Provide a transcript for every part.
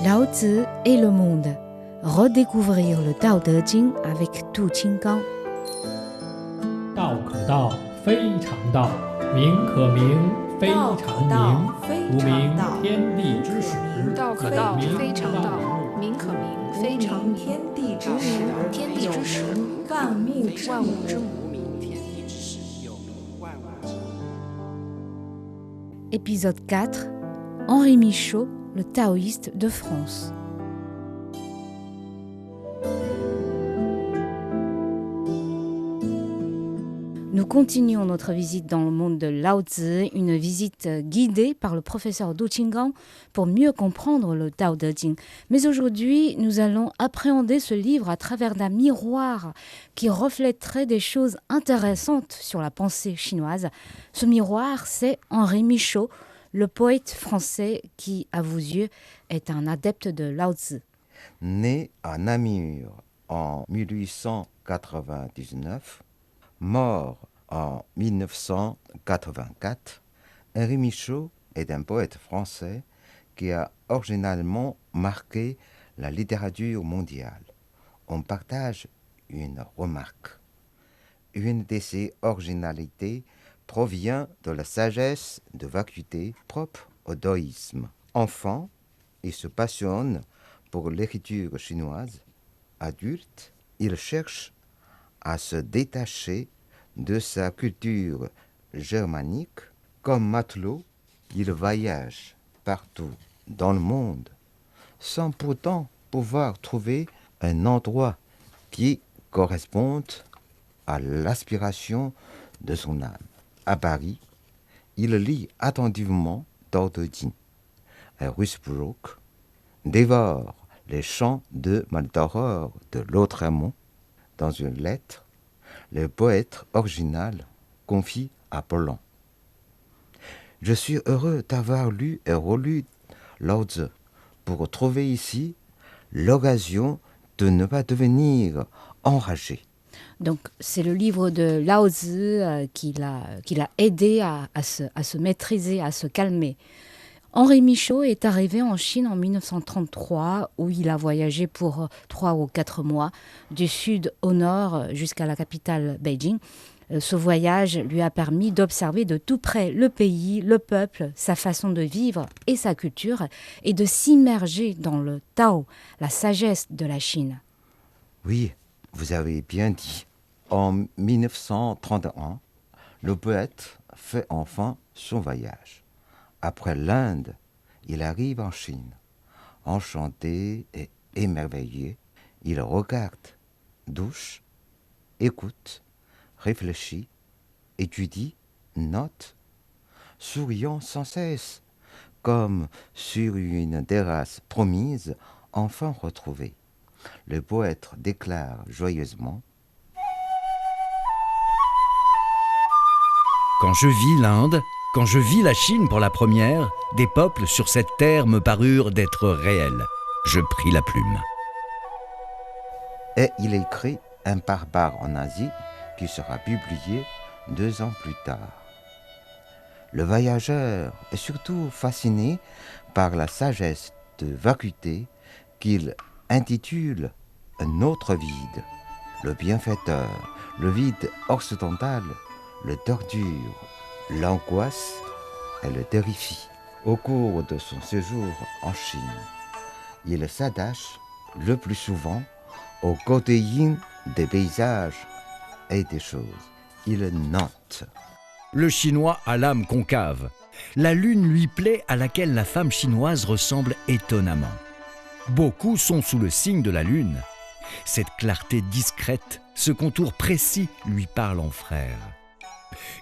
Lao Tzu et le monde. Redécouvrir le Tao Te Ching avec Tu Qinggang. 道可道，非常道；名可名，非常名。无名，天地之始；道可道，非常道；名可名，非常名。天地之始，天地之始，万物之母。 Épisode 4. Henri Michaud, le taoïste de France. Nous continuons notre visite dans le monde de Lao Tzu, une visite guidée par le professeur Du Qinggang pour mieux comprendre le Tao Te Ching. Mais aujourd'hui, nous allons appréhender ce livre à travers d'un miroir qui reflèterait des choses intéressantes sur la pensée chinoise. Ce miroir, c'est Henri Michaud, le poète français qui, à vos yeux, est un adepte de Lao Tzu. Né à Namur en 1899, mort en 1984, Henri Michaud est un poète français qui a originalement marqué la littérature mondiale. On partage une remarque. Une de ses originalités provient de la sagesse de vacuité propre au taoïsme. Enfant, il se passionne pour l'écriture chinoise. Adulte, il cherche à se détacher de sa culture germanique. Comme matelot, il voyage partout dans le monde sans pourtant pouvoir trouver un endroit qui corresponde à l'aspiration de son âme. À Paris, il lit attentivement Tao Te Ching. À Rusbrook, dévore les chants de Maldoror de Lautréamont. Dans une lettre, le poète original confie à Pollan: « Je suis heureux d'avoir lu et relu Lao Tzu pour trouver ici l'occasion de ne pas devenir enragé. » Donc, c'est le livre de Lao Tzu qui l'a aidé à se maîtriser, à se calmer. Henri Michaud est arrivé en Chine en 1933, où il a voyagé pour 3 ou 4 mois, du sud au nord jusqu'à la capitale Beijing. Ce voyage lui a permis d'observer de tout près le pays, le peuple, sa façon de vivre et sa culture, et de s'immerger dans le Tao, la sagesse de la Chine. Oui, vous avez bien dit. En 1931, le poète fait enfin son voyage. Après l'Inde, il arrive en Chine. Enchanté et émerveillé, il regarde, douche, écoute, réfléchit, étudie, note, souriant sans cesse, comme sur une terrasse promise, enfin retrouvée. Le poète déclare joyeusement: « Quand je vis l'Inde, quand je vis la Chine pour la première, des peuples sur cette terre me parurent d'être réels. Je pris la plume. » Et il écrit Un barbare en Asie qui sera publié 2 ans plus tard. Le voyageur est surtout fasciné par la sagesse de vacuité qu'il intitule Un autre vide, le bienfaiteur, le vide occidental, le torture, l'angoisse et le terrifie. Au cours de son séjour en Chine, il s'attache le plus souvent au côté yin des paysages et des choses. Il note: Le Chinois a l'âme concave. La lune lui plaît à laquelle la femme chinoise ressemble étonnamment. Beaucoup sont sous le signe de la lune. Cette clarté discrète, ce contour précis lui parle en frère.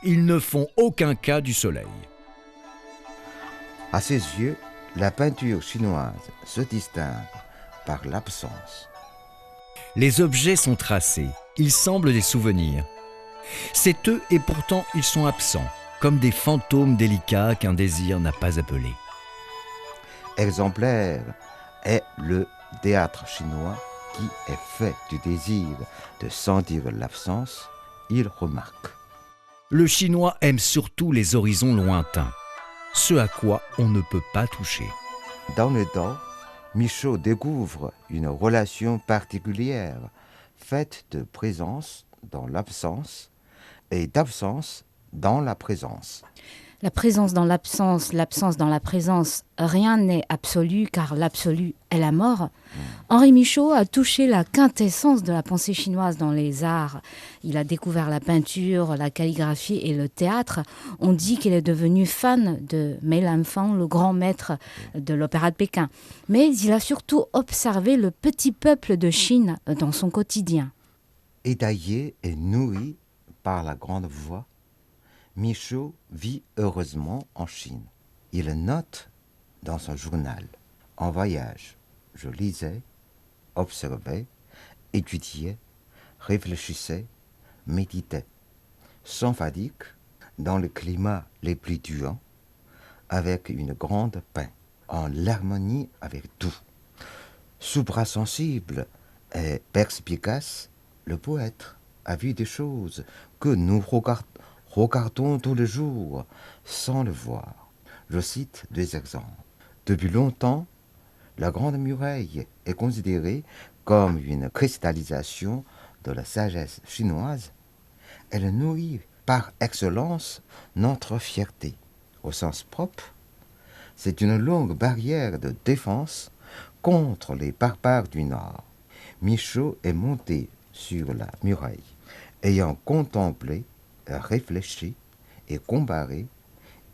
Ils ne font aucun cas du soleil. À ses yeux, la peinture chinoise se distingue par l'absence. Les objets sont tracés, ils semblent des souvenirs. C'est eux et pourtant ils sont absents, comme des fantômes délicats qu'un désir n'a pas appelés. Exemplaire est le théâtre chinois qui est fait du désir de sentir l'absence. Il remarque: Le Chinois aime surtout les horizons lointains, ce à quoi on ne peut pas toucher. Dans le Tao, Michaud découvre une relation particulière, faite de présence dans l'absence et d'absence dans la présence. La présence dans l'absence, l'absence dans la présence, rien n'est absolu car l'absolu est la mort. Henri Michaud a touché la quintessence de la pensée chinoise dans les arts. Il a découvert la peinture, la calligraphie et le théâtre. On dit qu'il est devenu fan de Mei Lanfang, le grand maître de l'opéra de Pékin. Mais il a surtout observé le petit peuple de Chine dans son quotidien. Étayé et nourri par la grande voix, Michaud vit heureusement en Chine. Il note dans son journal. En voyage, je lisais, observais, étudiais, réfléchissais, méditais, sans fatigue, dans le climat les plus tuants, avec une grande paix, en harmonie avec tout. Suprasensible et perspicace, le poète a vu des choses que nous regardons tous les jours sans le voir. Je cite deux exemples. Depuis longtemps, la Grande Muraille est considérée comme une cristallisation de la sagesse chinoise. Elle nourrit par excellence notre fierté. Au sens propre, c'est une longue barrière de défense contre les barbares du Nord. Michaud est monté sur la muraille, ayant contemplé, réfléchi et comparé,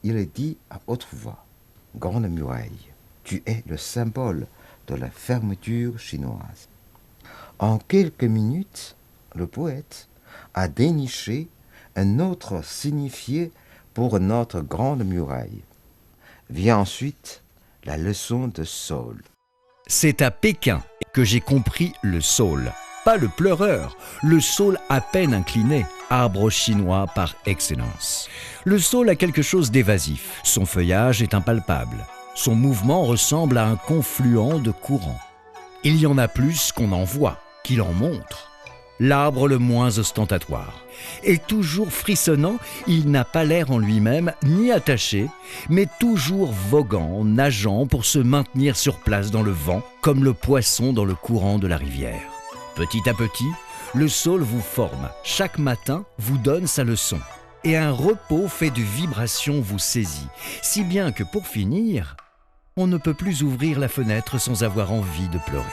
il dit à haute voix: Grande Muraille, tu es le symbole de la fermeture chinoise. En quelques minutes, le poète a déniché un autre signifié pour notre Grande Muraille. Vient ensuite la leçon de Saul. C'est à Pékin que j'ai compris le saule. Pas le pleureur, le saule à peine incliné, arbre chinois par excellence. Le saule a quelque chose d'évasif, son feuillage est impalpable. Son mouvement ressemble à un confluent de courants. Il y en a plus qu'on en voit, qu'il en montre. L'arbre le moins ostentatoire. Et toujours frissonnant, il n'a pas l'air en lui-même ni attaché, mais toujours voguant, nageant pour se maintenir sur place dans le vent, comme le poisson dans le courant de la rivière. Petit à petit, le saule vous forme, chaque matin vous donne sa leçon. Et un repos fait de vibrations vous saisit, si bien que pour finir, on ne peut plus ouvrir la fenêtre sans avoir envie de pleurer.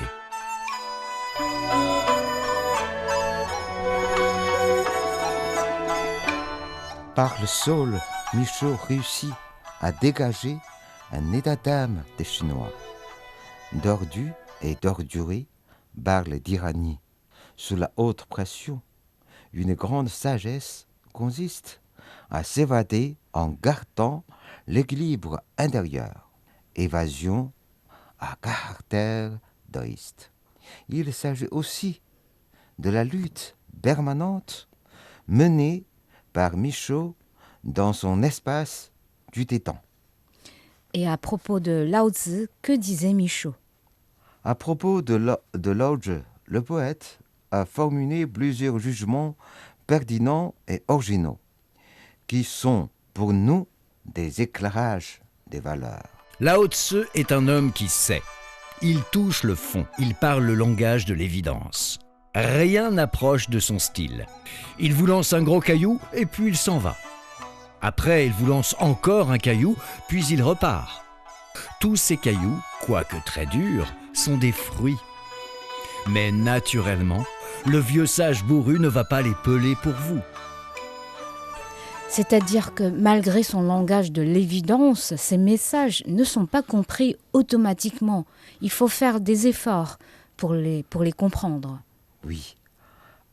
Par le saule, Michaud réussit à dégager un état d'âme des Chinois, dordus et d'ordurés par les tyrannies. Sous la haute pression, une grande sagesse consiste à s'évader en gardant l'équilibre intérieur. Évasion à caractère égoïste. Il s'agit aussi de la lutte permanente menée par Michaud dans son espace du Tétan. Et à propos de Lao Tzu, que disait Michaud? À propos de Lao Tzu, le poète a formulé plusieurs jugements pertinents et originaux, qui sont pour nous des éclairages des valeurs. Lao Tzu est un homme qui sait. Il touche le fond, il parle le langage de l'évidence. Rien n'approche de son style. Il vous lance un gros caillou et puis il s'en va. Après, il vous lance encore un caillou, puis il repart. Tous ces cailloux, quoique très durs, sont des fruits. Mais naturellement, le vieux sage bourru ne va pas les peler pour vous. C'est-à-dire que malgré son langage de l'évidence, ces messages ne sont pas compris automatiquement. Il faut faire des efforts pour les comprendre. Oui,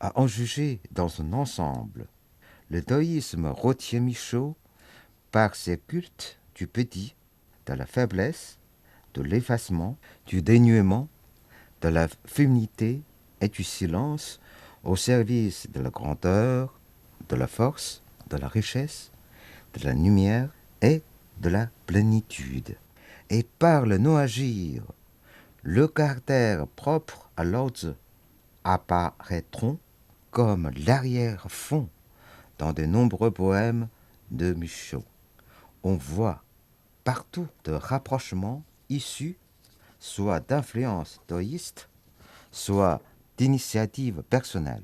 à en juger dans son ensemble, le taoïsme retient Michaud par ses cultes du petit, de la faiblesse, de l'effacement, du dénuement, de la féminité et du silence au service de la grandeur, de la force, de la richesse, de la lumière et de la plénitude. Et par le non-agir, le caractère propre à Lao Tzu apparaîtront comme l'arrière-fond dans de nombreux poèmes de Michaud. On voit partout de rapprochements issus soit d'influence taoïste, soit d'initiative personnelle.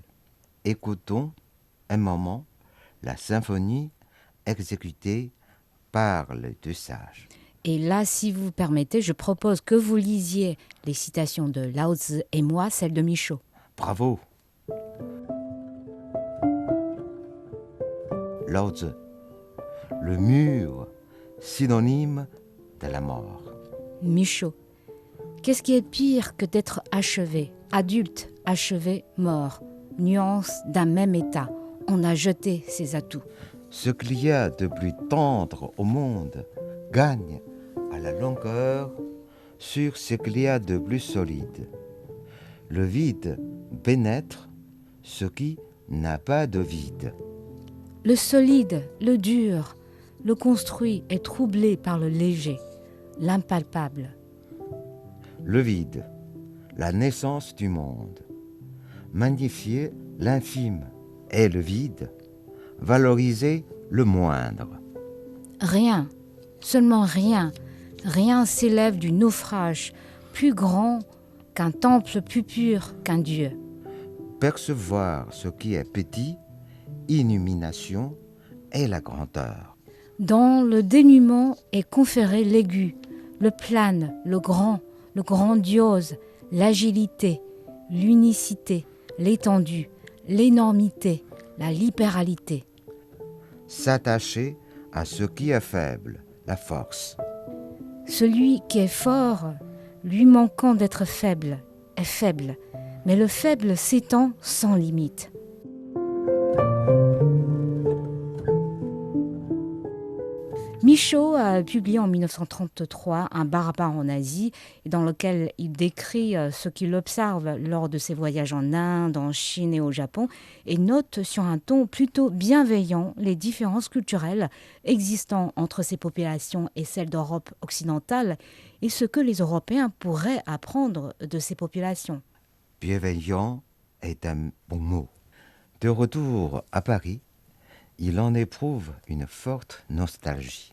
Écoutons un moment la symphonie exécutée par les deux sages. Et là, si vous permettez, je propose que vous lisiez les citations de Lao Tzu et moi, celles de Michaud. Bravo. Lao Tzu, le mur, synonyme de la mort. Michaud, qu'est-ce qui est pire que d'être achevé, adulte, achevé, mort? Nuance d'un même état. On a jeté ses atouts. Ce qu'il y a de plus tendre au monde gagne à la longueur sur ce qu'il y a de plus solide. Le vide pénètre ce qui n'a pas de vide. Le solide, le dur, le construit est troublé par le léger, l'impalpable. Le vide, la naissance du monde. Magnifier l'infime et le vide, valoriser le moindre. Rien, seulement rien, rien s'élève du naufrage, plus grand qu'un temple, plus pur qu'un Dieu. Percevoir ce qui est petit, illumination et la grandeur. Dans le dénuement est conféré l'aigu, le plane, le grandiose, l'agilité, l'unicité, l'étendue, l'énormité, la libéralité. S'attacher à ce qui est faible, la force. Celui qui est fort, lui manquant d'être faible, est faible, mais le faible s'étend sans limite. Michaud a publié en 1933 un barbare en Asie, dans lequel il décrit ce qu'il observe lors de ses voyages en Inde, en Chine et au Japon, et note sur un ton plutôt bienveillant les différences culturelles existant entre ces populations et celles d'Europe occidentale, et ce que les Européens pourraient apprendre de ces populations. Bienveillant est un bon mot. De retour à Paris, il en éprouve une forte nostalgie.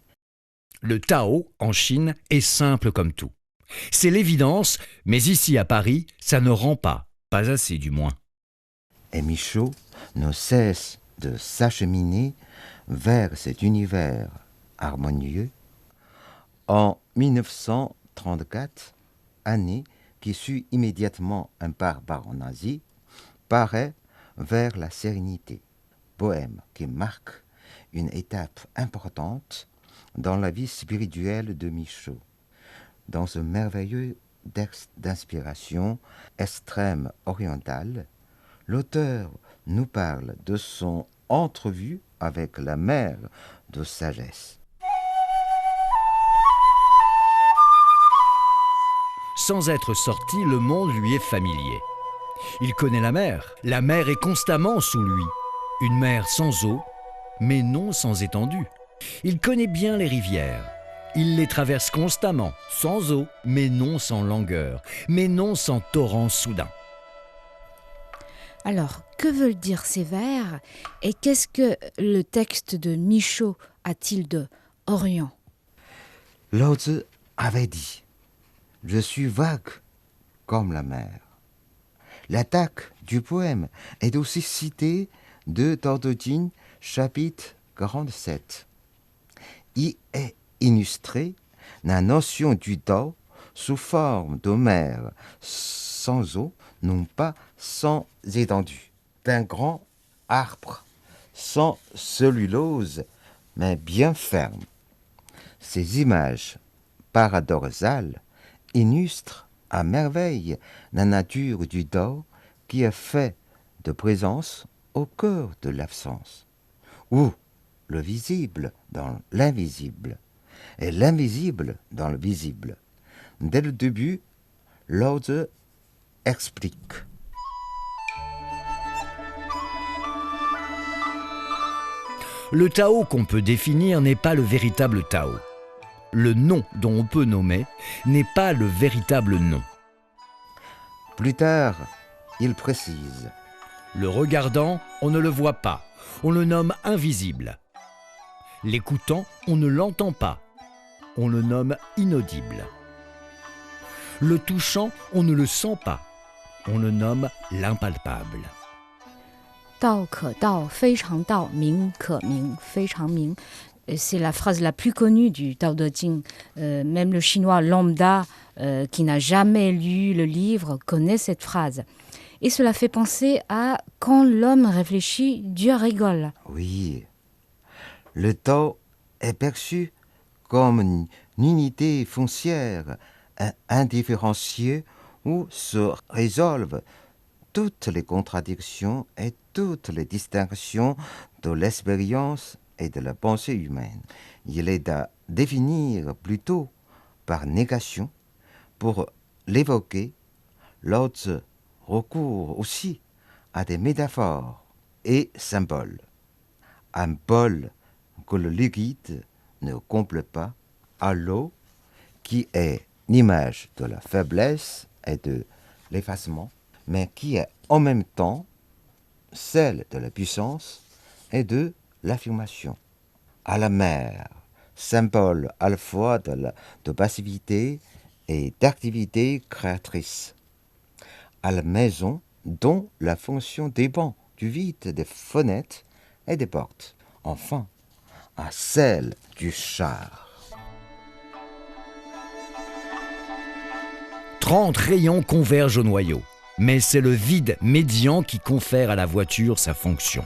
Le Tao, en Chine, est simple comme tout. C'est l'évidence, mais ici à Paris, ça ne rend pas assez du moins. Et Michaud ne cesse de s'acheminer vers cet univers harmonieux. En 1934, année qui suit immédiatement un barbare en Asie, paraît Vers la sérénité, poème qui marque une étape importante dans la vie spirituelle de Michaud. Dans ce merveilleux texte d'inspiration extrême orientale, l'auteur nous parle de son entrevue avec la mère de sagesse. Sans être sorti, le monde lui est familier. Il connaît la mer est constamment sous lui. Une mer sans eau, mais non sans étendue. Il connaît bien les rivières. Il les traverse constamment, sans eau, mais non sans langueur, mais non sans torrent soudain. Alors, que veulent dire ces vers et qu'est-ce que le texte de Michaud a-t-il de Orient? Lao Tzu avait dit « Je suis vague comme la mer ». L'attaque du poème est aussi citée de Tordotine, chapitre 47. Il est illustré la notion du Tao sous forme de mer sans eau, non pas sans étendue, d'un grand arbre sans cellulose, mais bien ferme. Ces images paradoxales illustrent à merveille la nature du Tao qui est fait de présence au cœur de l'absence, ou le visible dans l'invisible, et l'invisible dans le visible. Dès le début, Lao Tzu explique. Le Tao qu'on peut définir n'est pas le véritable Tao. Le nom dont on peut nommer n'est pas le véritable nom. Plus tard, il précise. Le regardant, on ne le voit pas, on le nomme invisible. L'écoutant, on ne l'entend pas, on le nomme inaudible. Le touchant, on ne le sent pas. On le nomme l'impalpable. 道可道，非常道；名可名，非常名。C'est la phrase la plus connue du Tao Te Ching. Même le chinois lambda, qui n'a jamais lu le livre, connaît cette phrase. Et cela fait penser à quand l'homme réfléchit, Dieu rigole. Oui, le Tao est perçu comme une unité foncière, indifférenciée, où se résolvent toutes les contradictions et toutes les distinctions de l'expérience et de la pensée humaine. Il est à définir plutôt par négation. Pour l'évoquer, Lao Tzu recourt aussi à des métaphores et symboles. Un bol que le liquide ne comble pas, à l'eau qui est l'image de la faiblesse et de l'effacement, mais qui est en même temps celle de la puissance et de l'affirmation. À la mer, symbole à la fois de passivité et d'activité créatrice. À la maison, dont la fonction dépend du vide des fenêtres et des portes. Enfin, à celle du char. 30 rayons convergent au noyau, mais c'est le vide médian qui confère à la voiture sa fonction.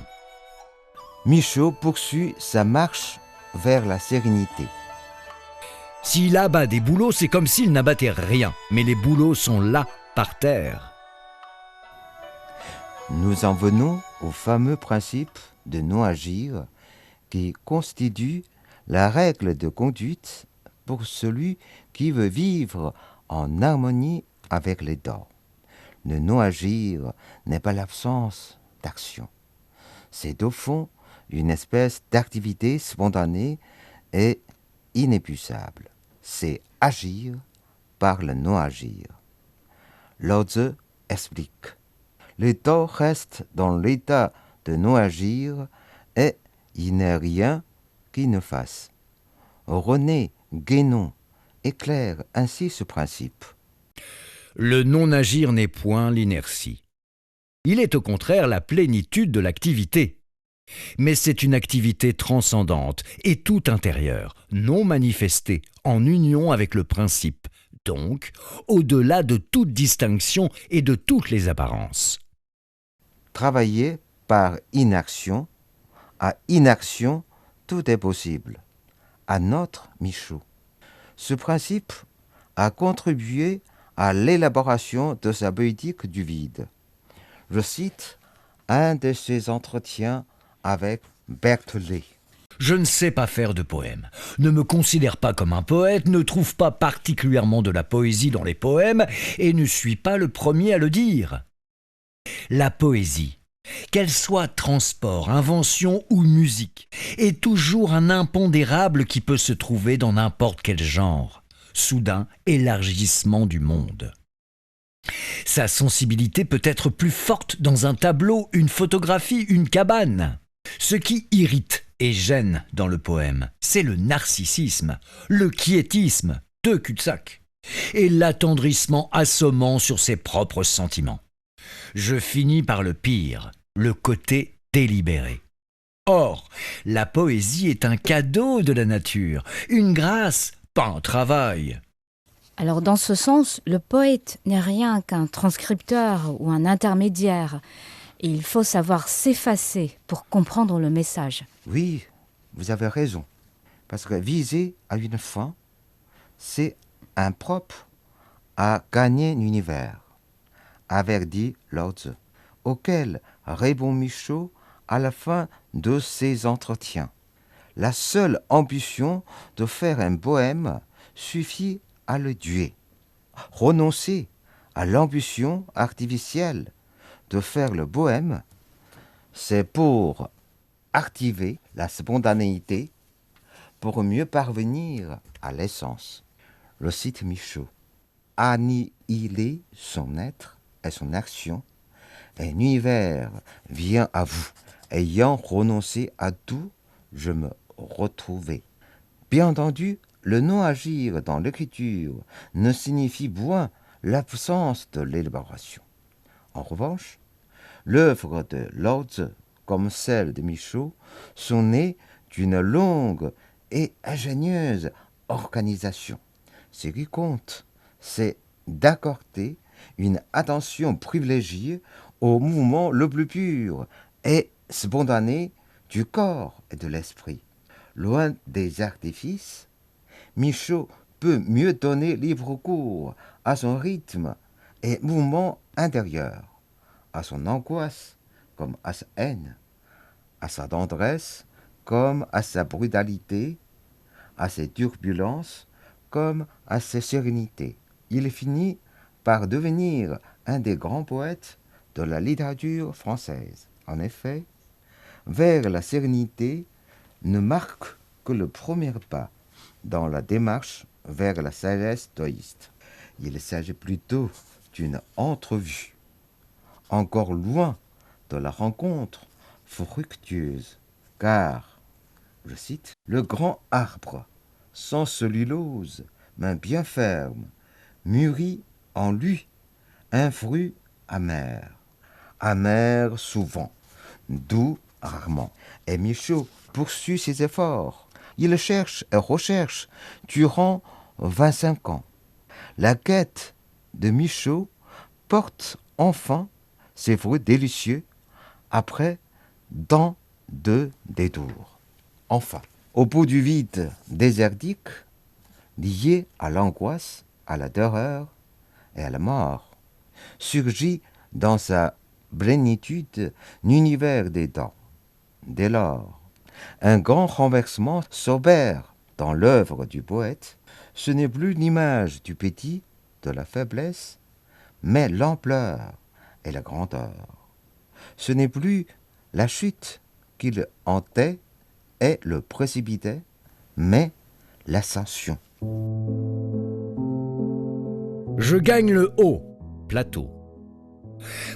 Michaud poursuit sa marche vers la sérénité. S'il abat des bouleaux, c'est comme s'il n'abattait rien, mais les bouleaux sont là, par terre. Nous en venons au fameux principe de non-agir qui constitue la règle de conduite pour celui qui veut vivre en harmonie avec les dents. Le non-agir n'est pas l'absence d'action. C'est au fond une espèce d'activité spontanée et inépuisable. C'est agir par le non-agir. Lao Tzu explique. Le Tao reste dans l'état de non-agir et il n'est rien qui ne fasse. René Guénon éclaire ainsi ce principe. Le non-agir n'est point l'inertie. Il est au contraire la plénitude de l'activité. Mais c'est une activité transcendante et tout intérieure, non manifestée, en union avec le principe, donc au-delà de toute distinction et de toutes les apparences. Travailler par inaction, à inaction, tout est possible. À notre Michaud. Ce principe a contribué à l'élaboration de sa politique du vide. Je cite un de ses entretiens avec Berthollet. Je ne sais pas faire de poèmes, ne me considère pas comme un poète, ne trouve pas particulièrement de la poésie dans les poèmes et ne suis pas le premier à le dire. La poésie, qu'elle soit transport, invention ou musique, est toujours un impondérable qui peut se trouver dans n'importe quel genre, soudain élargissement du monde. Sa sensibilité peut être plus forte dans un tableau, une photographie, une cabane. Ce qui irrite et gêne dans le poème, c'est le narcissisme, le quiétisme, deux cul-de-sac, et l'attendrissement assommant sur ses propres sentiments. Je finis par le pire, le côté délibéré. Or, la poésie est un cadeau de la nature, une grâce, pas un travail. Alors dans ce sens, le poète n'est rien qu'un transcripteur ou un intermédiaire. Et il faut savoir s'effacer pour comprendre le message. Oui, vous avez raison. Parce que viser à une fin, c'est impropre à gagner l'univers, avait dit Lao Tzu, auquel répond Michaud à la fin de ses entretiens. La seule ambition de faire un poème suffit à le tuer. Renoncer à l'ambition artificielle de faire le poème, c'est pour activer la spontanéité, pour mieux parvenir à l'essence. Le cite Michaud. Annihiler son être et son action, et l'univers vient à vous. Ayant renoncé à tout, je me retrouvais. Bien entendu, le non-agir dans l'écriture ne signifie point l'absence de l'élaboration. En revanche, l'œuvre de Lao Tzu, comme celle de Michaud, sont nées d'une longue et ingénieuse organisation. Ce qui compte, c'est d'accorder une attention privilégiée au mouvement le plus pur et spontané du corps et de l'esprit. Loin des artifices, Michaud peut mieux donner libre cours à son rythme et mouvement intérieur, à son angoisse comme à sa haine, à sa tendresse comme à sa brutalité, à ses turbulences comme à sa sérénité. Il finit par devenir un des grands poètes de la littérature française. En effet, vers la sérénité ne marque que le premier pas dans la démarche vers la sagesse stoïste. Il s'agit plutôt d'une entrevue, encore loin de la rencontre fructueuse, car, je cite, « le grand arbre, sans cellulose, mais bien ferme, mûrit en lui un fruit amer, amer souvent, doux rarement. » Et Michaud poursuit ses efforts. Il cherche et recherche durant 25 ans. La quête de Michaud porte enfin ses fruits délicieux après tant de détours. Enfin, au bout du vide désertique, lié à l'angoisse, à la terreur et à la mort, surgit dans sa plénitude l'univers des dents. Dès lors, un grand renversement s'opère dans l'œuvre du poète. Ce n'est plus l'image du petit, de la faiblesse, mais l'ampleur et la grandeur. Ce n'est plus la chute qui le hantait et le précipitait, mais l'ascension. Je gagne le haut, plateau.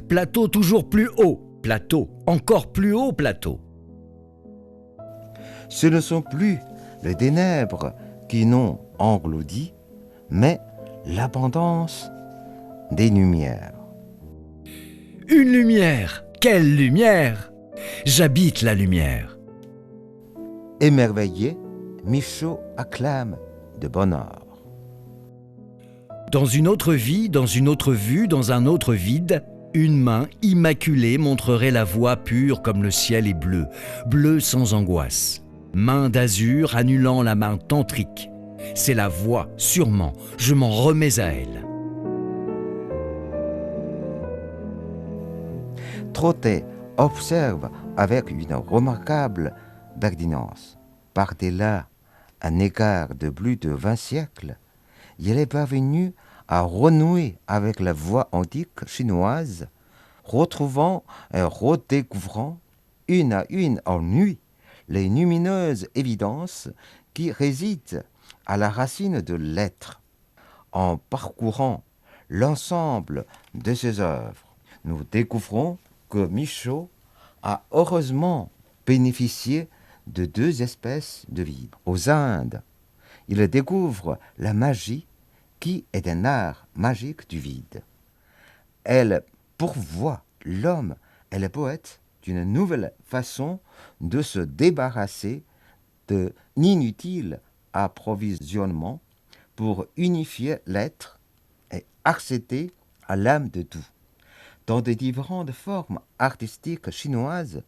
Plateau toujours plus haut, plateau. Encore plus haut, plateau. Ce ne sont plus les ténèbres qui n'ont englouti, mais l'abondance des lumières. Une lumière, quelle lumière! J'habite la lumière. Émerveillé, Michaud acclame de bonheur. Dans une autre vie, dans une autre vue, dans un autre vide, une main immaculée montrerait la voie pure comme le ciel est bleu, bleu sans angoisse. Main d'azur annulant la main tantrique. C'est la voie, sûrement, je m'en remets à elle. Trottet observe avec une remarquable pertinence. Par-delà un écart de plus de 20 siècles, il est parvenu à renouer avec la voie antique chinoise, retrouvant et redécouvrant une à une en lui les lumineuses évidences qui résident à la racine de l'être. En parcourant l'ensemble de ses œuvres, nous découvrons que Michaud a heureusement bénéficié de deux espèces de vie. Aux Indes, il découvre la magie qui est un art magique du vide. Elle pourvoit l'homme et le poète d'une nouvelle façon de se débarrasser de l'inutile approvisionnement pour unifier l'être et accéder à l'âme de tout. Dans des différentes formes artistiques chinoises,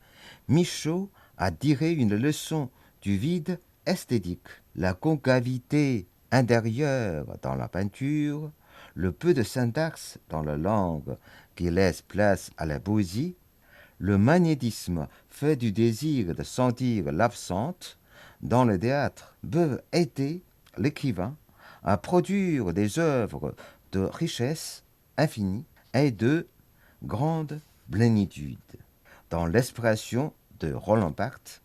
Michaud a tiré une leçon du vide esthétique. La concavité intérieure dans la peinture, le peu de syntaxe dans la langue qui laisse place à la poésie, le magnétisme fait du désir de sentir l'absente dans le théâtre peuvent aider l'écrivain à produire des œuvres de richesse infinie et de grande plénitude. Dans l'expression de Roland Barthes,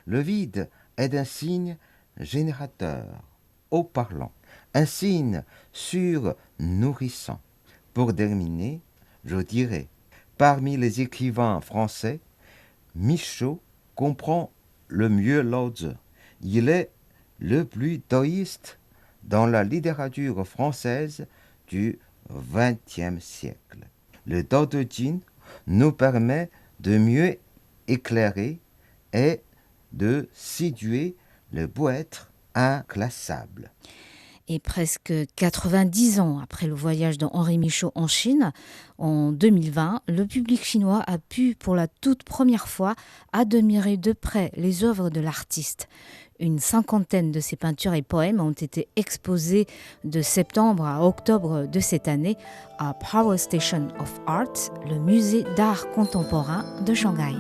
le vide est un signe générateur, haut parlant, un signe surnourrissant. Pour terminer, je dirais, parmi les écrivains français, Michaud comprend le mieux Lao Tzu. Il est le plus taoïste dans la littérature française du XXe siècle. Le Dao De Jing nous permet de mieux éclairer et de séduire le beau-être inclassable. Et presque 90 ans après le voyage de Henri Michaud en Chine, en 2020, le public chinois a pu pour la toute première fois admirer de près les œuvres de l'artiste. Une cinquantaine de ses peintures et poèmes ont été exposés de septembre à octobre de cette année à Power Station of Art, le musée d'art contemporain de Shanghai.